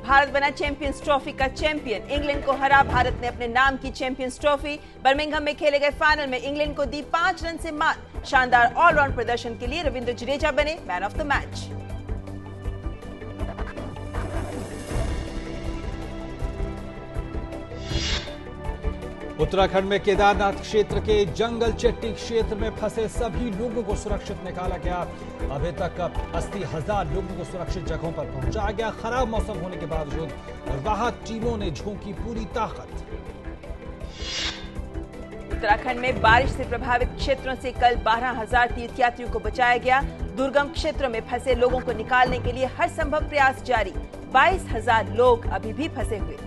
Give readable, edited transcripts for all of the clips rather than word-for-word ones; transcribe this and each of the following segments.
भारत बना champions trophy का champion. England को हरा भारत ने अपने नाम की चैंपियंस ट्रॉफी। बर्मिंघम में खेले गए फाइनल में इंग्लैंड को दी 5 रन से मात। शानदार ऑलराउंड प्रदर्शन के लिए रविंद्र जडेजा बने man of the match. Uttarakhand में केदारनाथ क्षेत्र के जंगल चट्टी क्षेत्र में फंसे सभी लोगों को सुरक्षित निकाला गया। अभी तक 80,000 लोगों को सुरक्षित जगहों पर पहुंचाया गया। खराब मौसम होने के बावजूद राहत टीमों ने झोंकी पूरी ताकत। उत्तराखंड में बारिश से प्रभावित क्षेत्रों से कल 12,000 तीर्थयात्रियों को बचाया गया। दुर्गम क्षेत्रों में फंसे लोगों को निकालने के लिए हर संभव प्रयास जारी। 22,000 लोग अभी भी फंसे हुए।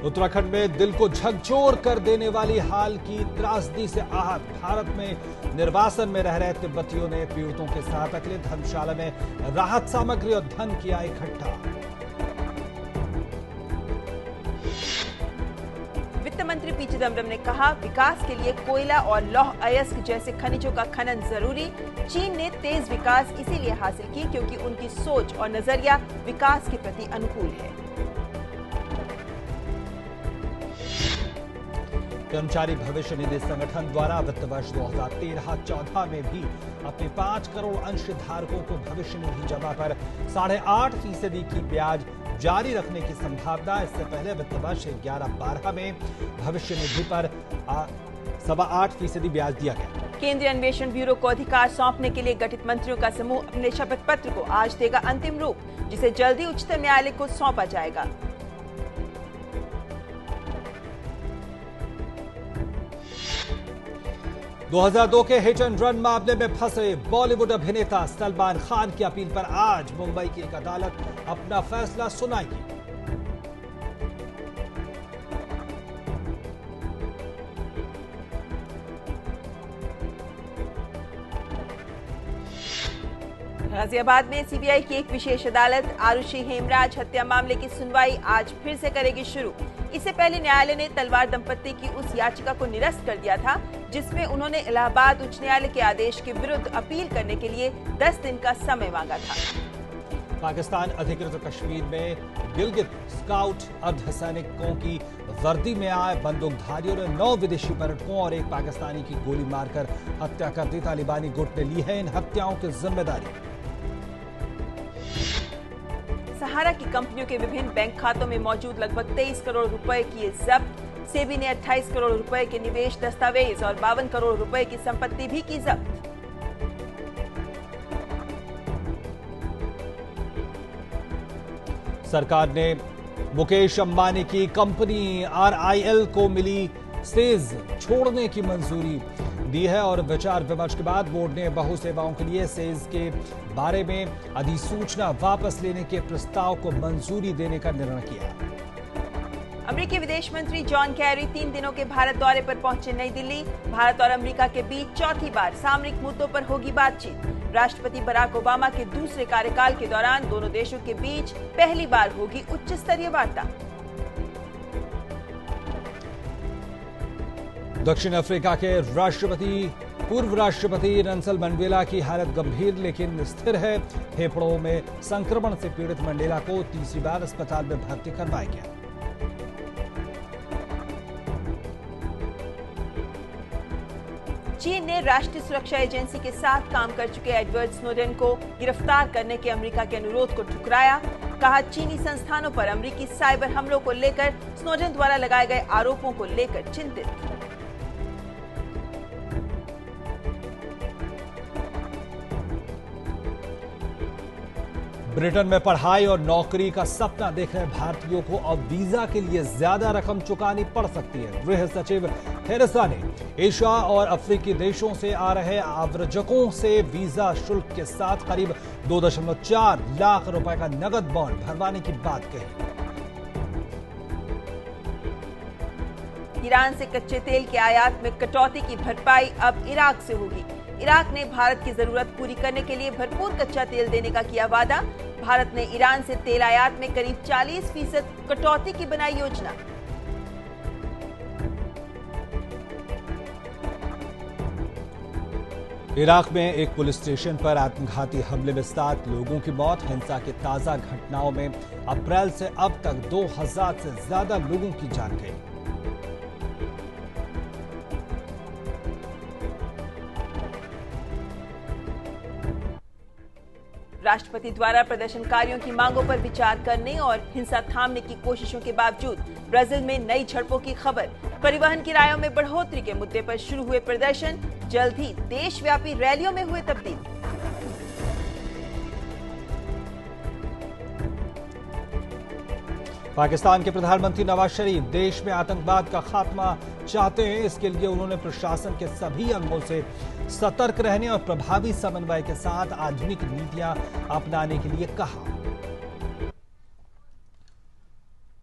उत्तराखंड में दिल को झकझोर कर देने वाली हाल की त्रासदी से आहत भारत में निर्वासन में रह रहे तिब्बतियों ने पीड़ितों के साथ अकेले धर्मशाला में राहत सामग्री और धन किया इकट्ठा। वित्त मंत्री पी चिदम्बरम ने कहा, विकास के लिए कोयला और लौह अयस्क जैसे खनिजों का खनन जरूरी। चीन ने तेज विकास इसीलिए हासिल की क्योंकि उनकी सोच और नजरिया विकास के प्रति अनुकूल है। कर्मचारी भविष्य निधि संगठन द्वारा वित्त वर्ष 2013-14 में भी अपने 5 करोड़ अंशधारकों को भविष्य निधि जमा पर 8.5% की ब्याज जारी रखने की संभावना। इससे पहले वित्त वर्ष 11-12 में भविष्य निधि पर 8.25% ब्याज दिया गया। केंद्रीय अन्वेषण ब्यूरो को अधिकार सौंपने के लिए गठित मंत्रियों का समूह अपने शपथ पत्र को आज देगा अंतिम रूप, जिसे जल्दी उच्चतम न्यायालय को सौंपा जाएगा। – 2002 के हिट एंड रन मामले में फंसे बॉलीवुड अभिनेता सलमान खान की अपील पर आज मुंबई की एक अदालत अपना फैसला सुनाएगी। गाजियाबाद में सीबीआई की एक विशेष अदालत आरुषि हेमराज हत्या मामले की सुनवाई आज फिर से करेगी शुरू। इससे पहले न्यायालय ने तलवार दंपत्ति की उस याचिका को निरस्त कर दिया था जिसमें उन्होंने इलाहाबाद उच्च न्यायालय के आदेश के विरुद्ध अपील करने के लिए 10 दिन का समय मांगा था। पाकिस्तान अधिकृत कश्मीर में गिलगित स्काउट अर्धसैनिकों की वर्दी में आए बंदूकधारियों ने 9 विदेशी पर्यटकों और एक पाकिस्तानी की गोली मारकर हत्या कर दी। तालिबानी गुट ने ली है इन हत्याओं की जिम्मेदारी। सहारा की कंपनियों के विभिन्न बैंक खातों में मौजूद लगभग 23 करोड़ रुपए किए जब्त। सेबी ने 28 करोड़ रुपए के निवेश दस्तावेज और 52 करोड़ रुपए की संपत्ति भी की जब्त। सरकार ने मुकेश अंबानी की कंपनी RIL को मिली सेज छोड़ने की मंजूरी दी है और विचार विमर्श के बाद बोर्ड ने बहु सेवाओं के लिए सेज के बारे में अधिसूचना वापस लेने के प्रस्ताव को मंजूरी देने का निर्णय किया। अमेरिकी विदेश मंत्री जॉन कैरी 3 दिनों के भारत दौरे पर पहुंचे नई दिल्ली। भारत और अमेरिका के बीच चौथी बार सामरिक मुद्दों पर होगी बातचीत। राष्ट्रपति बराक ओबामा के दूसरे कार्यकाल के दौरान दोनों देशों के बीच पहली बार होगी उच्च स्तरीय वार्ता। दक्षिण अफ्रीका के पूर्व राष्ट्रपति नेल्सन मंडेला की हालत गंभीर लेकिन स्थिर है। फेफड़ों में संक्रमण से पीड़ित मंडेला को तीसरी बार अस्पताल में भर्ती करवाया गया। चीन ने राष्ट्रीय सुरक्षा एजेंसी के साथ काम कर चुके एडवर्ड स्नोडेन को गिरफ्तार करने के अमेरिका के अनुरोध को ठुकराया। कहा, चीनी संस्थानों पर अमेरिकी साइबर हमलों को लेकर स्नोडेन द्वारा लगाए गए आरोपों को लेकर चिंतित। ब्रिटेन में पढ़ाई और नौकरी का सपना देख रहे भारतीयों को अब वीजा के लिए ज्यादा रकम चुकानी पड़ सकती है। गृह सचिव थेरेसा ने एशिया और अफ्रीकी देशों से आ रहे आव्रजकों से वीजा शुल्क के साथ करीब 2.4 लाख रुपए का नगद बॉन्ड भरवाने की बात कही। ईरान से कच्चे तेल के आयात में कटौती की भरपाई अब इराक से होगी। इराक ने भारत की जरूरत पूरी करने के लिए भरपूर कच्चा तेल देने का किया वादा। भारत ने ईरान से तेल आयात में करीब 40% कटौती की बनाई योजना। इराक में एक पुलिस स्टेशन पर आत्मघाती हमले में 7 लोगों की मौत। हिंसा की ताजा घटनाओं में अप्रैल से अब तक 2000 से ज्यादा लोगों की जान गई। राष्ट्रपति द्वारा प्रदर्शनकारियों की मांगों पर विचार करने और हिंसा थामने की कोशिशों के बावजूद ब्राजील में नई झड़पों की खबर। परिवहन किरायों में बढ़ोतरी के मुद्दे पर शुरू हुए प्रदर्शन, जल्द ही देशव्यापी रैलियों में हुए तब्दील। पाकिस्तान के प्रधानमंत्री नवाज शरीफ देश में आतंकवाद का खात्मा चाहते हैं। इसके लिए उन्होंने प्रशासन के सभी अंगों से सतर्क रहने और प्रभावी समन्वय के साथ आधुनिक नीतियां अपनाने के लिए कहा।